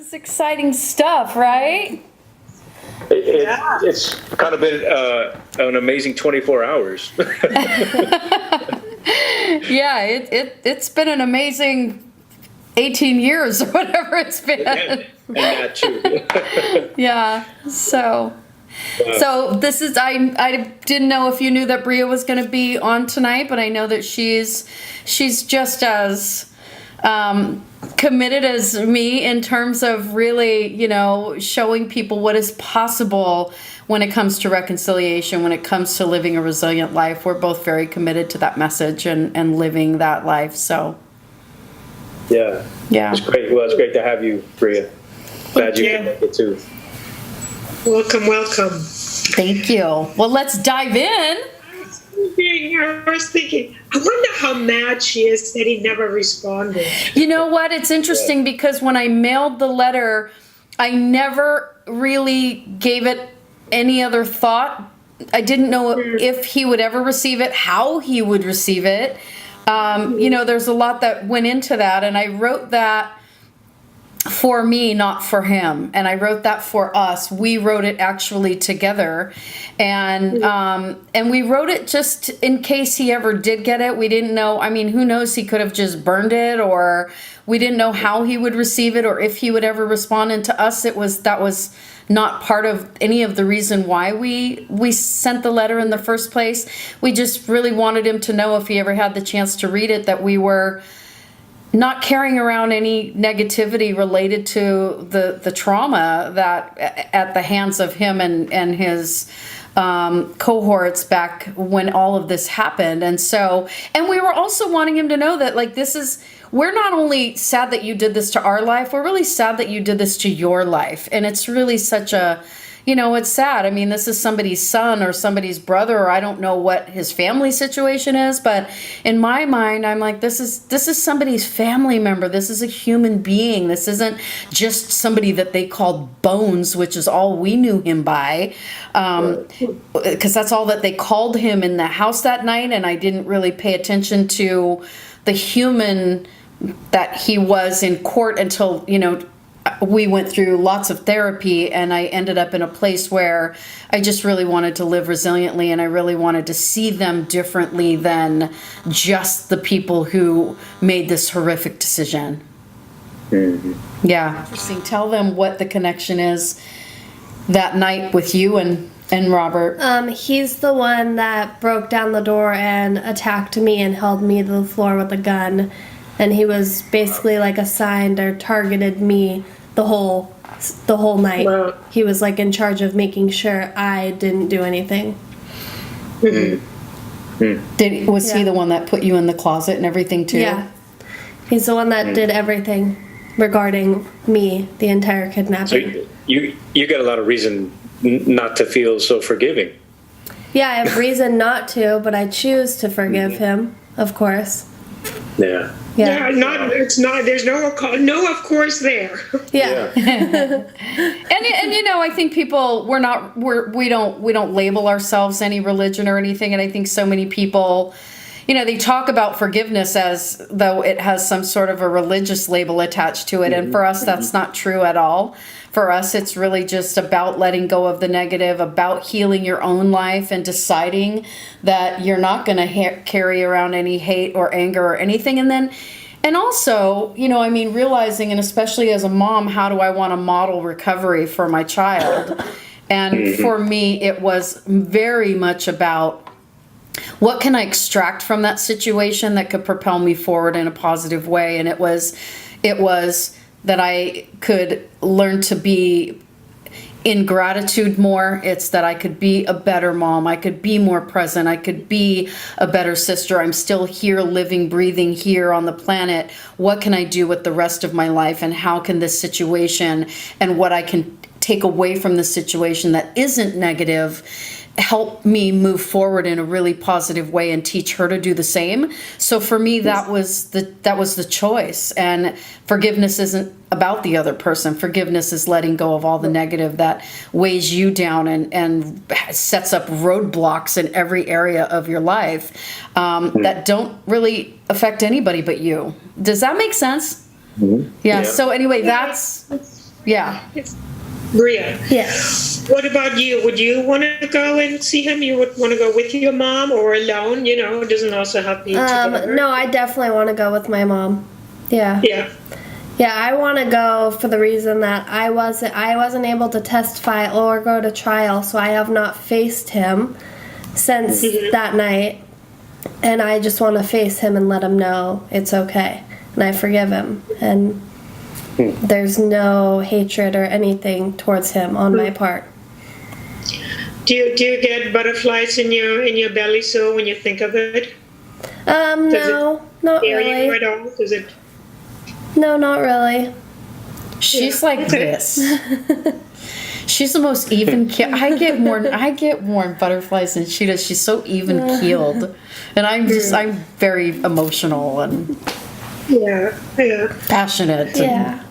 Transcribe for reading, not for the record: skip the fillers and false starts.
This is exciting stuff, right? It's kind of been an amazing 24 hours. Yeah, it's been an amazing 18 years or whatever it's been. And that too. Yeah. So this is I didn't know if you knew that Bria was going to be on tonight, but I know that she's just as committed as me in terms of really, showing people what is possible when it comes to reconciliation, when it comes to living a resilient life. We're both very committed to that message and living that life. So yeah. It's great. Well, it's great to have you, Bria. Glad you can make it too. Welcome. Thank you. Well, let's dive in. I was thinking, I wonder how mad she is that he never responded. You know what? It's interesting because when I mailed the letter, I never really gave it any other thought. I didn't know if he would ever receive it, how he would receive it. There's a lot that went into that, and I wrote that for me, not for him. And I wrote that for us. We wrote it actually together. And we wrote it just in case he ever did get it. We didn't know. I mean, who knows? He could have just burned it, or we didn't know how he would receive it or if he would ever respond. And to us, that was not part of any of the reason why we sent the letter in the first place. We just really wanted him to know, if he ever had the chance to read it, that we were not carrying around any negativity related to the trauma that at the hands of him and his cohorts back when all of this happened. And we were also wanting him to know that, like, we're not only sad that you did this to our life, we're really sad that you did this to your life. And it's really such a, it's sad. I mean, this is somebody's son or somebody's brother, or I don't know what his family situation is, but in my mind, I'm like, this is somebody's family member. This is a human being. This isn't just somebody that they called Bones, which is all we knew him by, because that's all that they called him in the house that night. And I didn't really pay attention to the human that he was in court until, we went through lots of therapy, and I ended up in a place where I just really wanted to live resiliently, and I really wanted to see them differently than just the people who made this horrific decision. Mm-hmm. Yeah. Interesting. Tell them what the connection is that night with you and Robert. He's the one that broke down the door and attacked me and held me to the floor with a gun. And he was basically like assigned or targeted me the whole night. Wow. He was like in charge of making sure I didn't do anything. Mm-hmm. Was he the one that put you in the closet and everything too? Yeah. He's the one that did everything regarding me, the entire kidnapping. So you got a lot of reason not to feel so forgiving. Yeah, I have reason not to, but I choose to forgive him, of course. Yeah. Yeah, there's no of course there. Yeah. and I think people we don't label ourselves any religion or anything, and I think so many people, they talk about forgiveness as though it has some sort of a religious label attached to it, and for us that's not true at all. For us, it's really just about letting go of the negative, about healing your own life and deciding that you're not going to carry around any hate or anger or anything. And also, realizing, and especially as a mom, how do I want to model recovery for my child? And for me, it was very much about what can I extract from that situation that could propel me forward in a positive way. And it was that I could learn to be in gratitude more. It's that I could be a better mom. I could be more present. I could be a better sister. I'm still here, living, breathing here on the planet. What can I do with the rest of my life? And how can this situation and what I can take away from the situation that isn't negative help me move forward in a really positive way and teach her to do the same? So for me, that was the choice. And forgiveness isn't about the other person. Forgiveness is letting go of all the negative that weighs you down and sets up roadblocks in every area of your life that don't really affect anybody but you. Does that make sense? Mm-hmm. Yeah. So anyway, Yeah. Bria. Yeah. What about you? Would you want to go and see him? You would want to go with your mom or alone? You know, it doesn't also have to be together. No, I definitely want to go with my mom. Yeah. Yeah. Yeah, I want to go for the reason that I wasn't able to testify or go to trial, so I have not faced him since that night, and I just want to face him and let him know it's okay, and I forgive him, and there's no hatred or anything towards him on my part. Do you get butterflies in your belly so when you think of it? No, not Scare you really. at all? Does it? No, not really. She's like this. She's the most even keel. I get more butterflies than she does. She's so even keeled, and I'm very emotional and Yeah. passionate. Yeah.